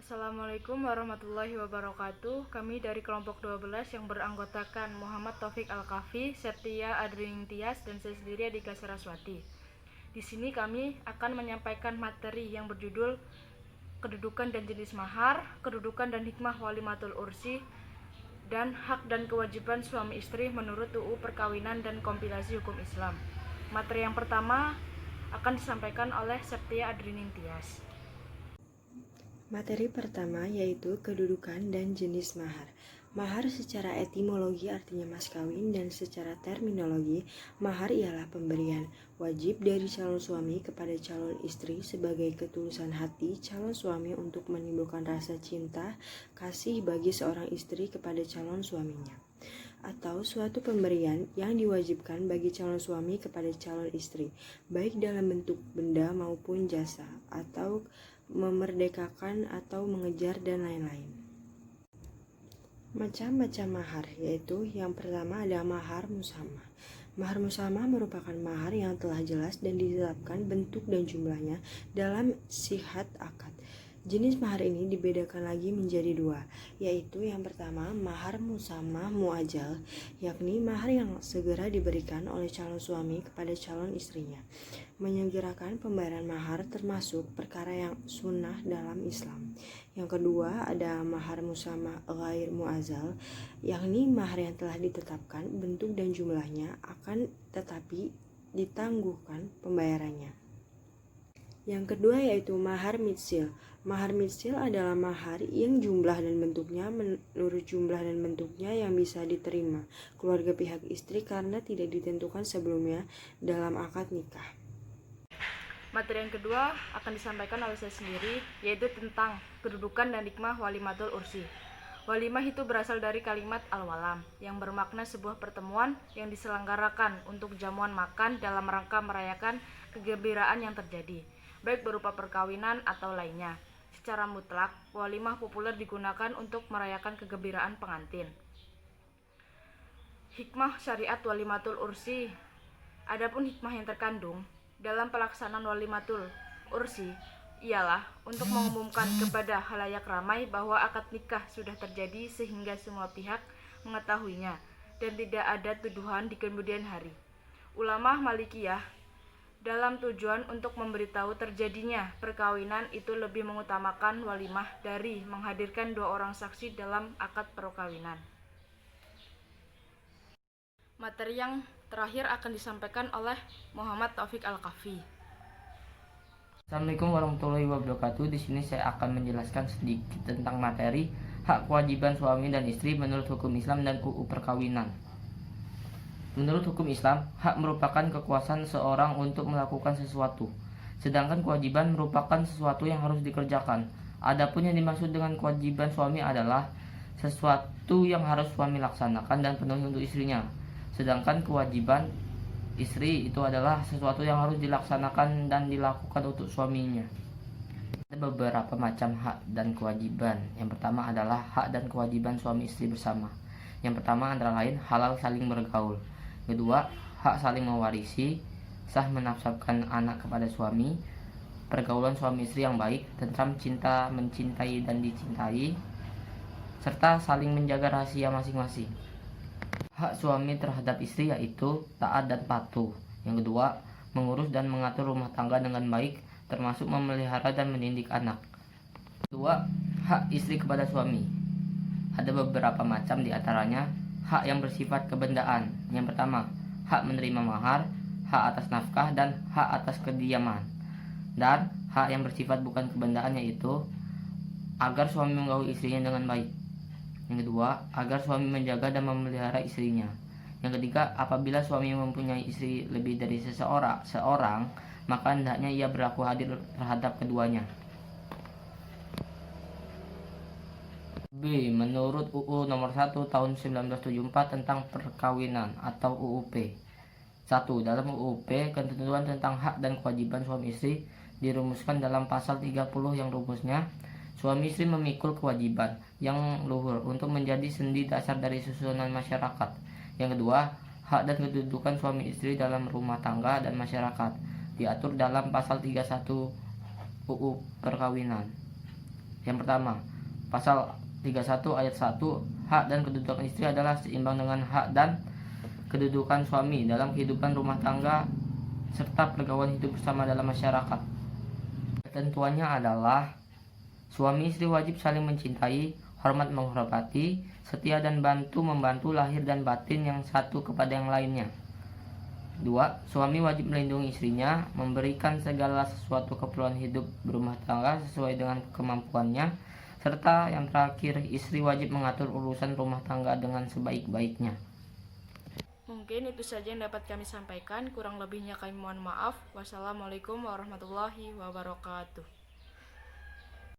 Assalamualaikum warahmatullahi wabarakatuh. Kami dari kelompok 12 yang beranggotakan Muhammad Taufik Al-Kafi, Septia Adrining Tias, dan saya sendiri Adika Saraswati. Di sini kami akan menyampaikan materi yang berjudul kedudukan dan jenis mahar, kedudukan dan hikmah walimatul ursi, dan hak dan kewajiban suami istri menurut UU Perkawinan dan Kompilasi Hukum Islam. Materi yang pertama akan disampaikan oleh Septia Adrining Tias. Materi pertama yaitu kedudukan dan jenis mahar. Mahar secara etimologi artinya mas kawin, dan secara terminologi, mahar ialah pemberian wajib dari calon suami kepada calon istri sebagai ketulusan hati calon suami untuk menimbulkan rasa cinta, kasih bagi seorang istri kepada calon suaminya, atau suatu pemberian yang diwajibkan bagi calon suami kepada calon istri, baik dalam bentuk benda maupun jasa, atau memerdekakan atau mengejar, dan lain-lain. Macam-macam mahar, yaitu yang pertama ada mahar musamah. Mahar musamah merupakan mahar yang telah jelas dan ditetapkan bentuk dan jumlahnya dalam sihat akad. Jenis mahar ini dibedakan lagi menjadi dua, yaitu yang pertama mahar musamah muajal, yakni mahar yang segera diberikan oleh calon suami kepada calon istrinya. Menyegerakan pembayaran mahar termasuk perkara yang sunnah dalam Islam. Yang kedua ada mahar musamah ghair muazal, yakni mahar yang telah ditetapkan bentuk dan jumlahnya akan tetapi ditangguhkan pembayarannya. Yang kedua yaitu mahar mitsil. Mahar mitsil adalah mahar yang jumlah dan bentuknya menurut jumlah dan bentuknya yang bisa diterima keluarga pihak istri karena tidak ditentukan sebelumnya dalam akad nikah. Materi yang kedua akan disampaikan oleh saya sendiri, yaitu tentang kedudukan dan hikmah walimatul ursi. Walimah itu berasal dari kalimat al-walam, yang bermakna sebuah pertemuan yang diselenggarakan untuk jamuan makan dalam rangka merayakan kegembiraan yang terjadi, baik berupa perkawinan atau lainnya. Secara mutlak, walimah populer digunakan untuk merayakan kegembiraan pengantin. Hikmah syariat walimatul ursi. Adapun hikmah yang terkandung dalam pelaksanaan walimatul ursi ialah untuk mengumumkan kepada khalayak ramai bahwa akad nikah sudah terjadi sehingga semua pihak mengetahuinya dan tidak ada tuduhan di kemudian hari. Ulama Malikiyah dalam tujuan untuk memberitahu terjadinya perkawinan itu lebih mengutamakan walimah dari menghadirkan dua orang saksi dalam akad perkawinan. Materi yang terakhir akan disampaikan oleh Muhammad Taufik Al-Kafi. Assalamualaikum warahmatullahi wabarakatuh. Di sini saya akan menjelaskan sedikit tentang materi hak kewajiban suami dan istri menurut hukum Islam dan UU Perkawinan. Menurut hukum Islam, hak merupakan kekuasaan seorang untuk melakukan sesuatu, sedangkan kewajiban merupakan sesuatu yang harus dikerjakan. Adapun yang dimaksud dengan kewajiban suami adalah sesuatu yang harus suami laksanakan dan penuhi untuk istrinya, sedangkan kewajiban istri itu adalah sesuatu yang harus dilaksanakan dan dilakukan untuk suaminya. Ada beberapa macam hak dan kewajiban. Yang pertama adalah hak dan kewajiban suami istri bersama. Yang pertama antara lain halal saling bergaul. Kedua, hak saling mewarisi, sah menafsahkan anak kepada suami, pergaulan suami istri yang baik, tentram cinta, mencintai dan dicintai, serta saling menjaga rahasia masing-masing. Hak suami terhadap istri yaitu taat dan patuh. Yang kedua, mengurus dan mengatur rumah tangga dengan baik, termasuk memelihara dan mendidik anak. Kedua, hak istri kepada suami. Ada beberapa macam, diantaranya hak yang bersifat kebendaan. Yang pertama, hak menerima mahar, hak atas nafkah, dan hak atas kediaman. Dan hak yang bersifat bukan kebendaan yaitu agar suami menggauli istrinya dengan baik. Yang kedua, agar suami menjaga dan memelihara istrinya. Yang ketiga, apabila suami mempunyai istri lebih dari seorang, maka hendaknya ia berlaku adil terhadap keduanya. B. Menurut UU Nomor 1 Tahun 1974 tentang Perkawinan atau UUP. 1. Dalam UUP, ketentuan tentang hak dan kewajiban suami istri dirumuskan dalam pasal 30 yang rumusnya suami istri memikul kewajiban yang luhur untuk menjadi sendi dasar dari susunan masyarakat. Yang kedua, hak dan kedudukan suami istri dalam rumah tangga dan masyarakat diatur dalam pasal 31 UU Perkawinan. Yang pertama, pasal 31 ayat 1, hak dan kedudukan istri adalah seimbang dengan hak dan kedudukan suami dalam kehidupan rumah tangga serta pergaulan hidup bersama dalam masyarakat. Ketentuannya adalah suami istri wajib saling mencintai, hormat menghormati, setia dan bantu-membantu lahir dan batin yang satu kepada yang lainnya. 2. Suami wajib melindungi istrinya, memberikan segala sesuatu keperluan hidup berumah tangga sesuai dengan kemampuannya, serta yang terakhir, istri wajib mengatur urusan rumah tangga dengan sebaik-baiknya. Mungkin itu saja yang dapat kami sampaikan, kurang lebihnya kami mohon maaf. Wassalamualaikum warahmatullahi wabarakatuh.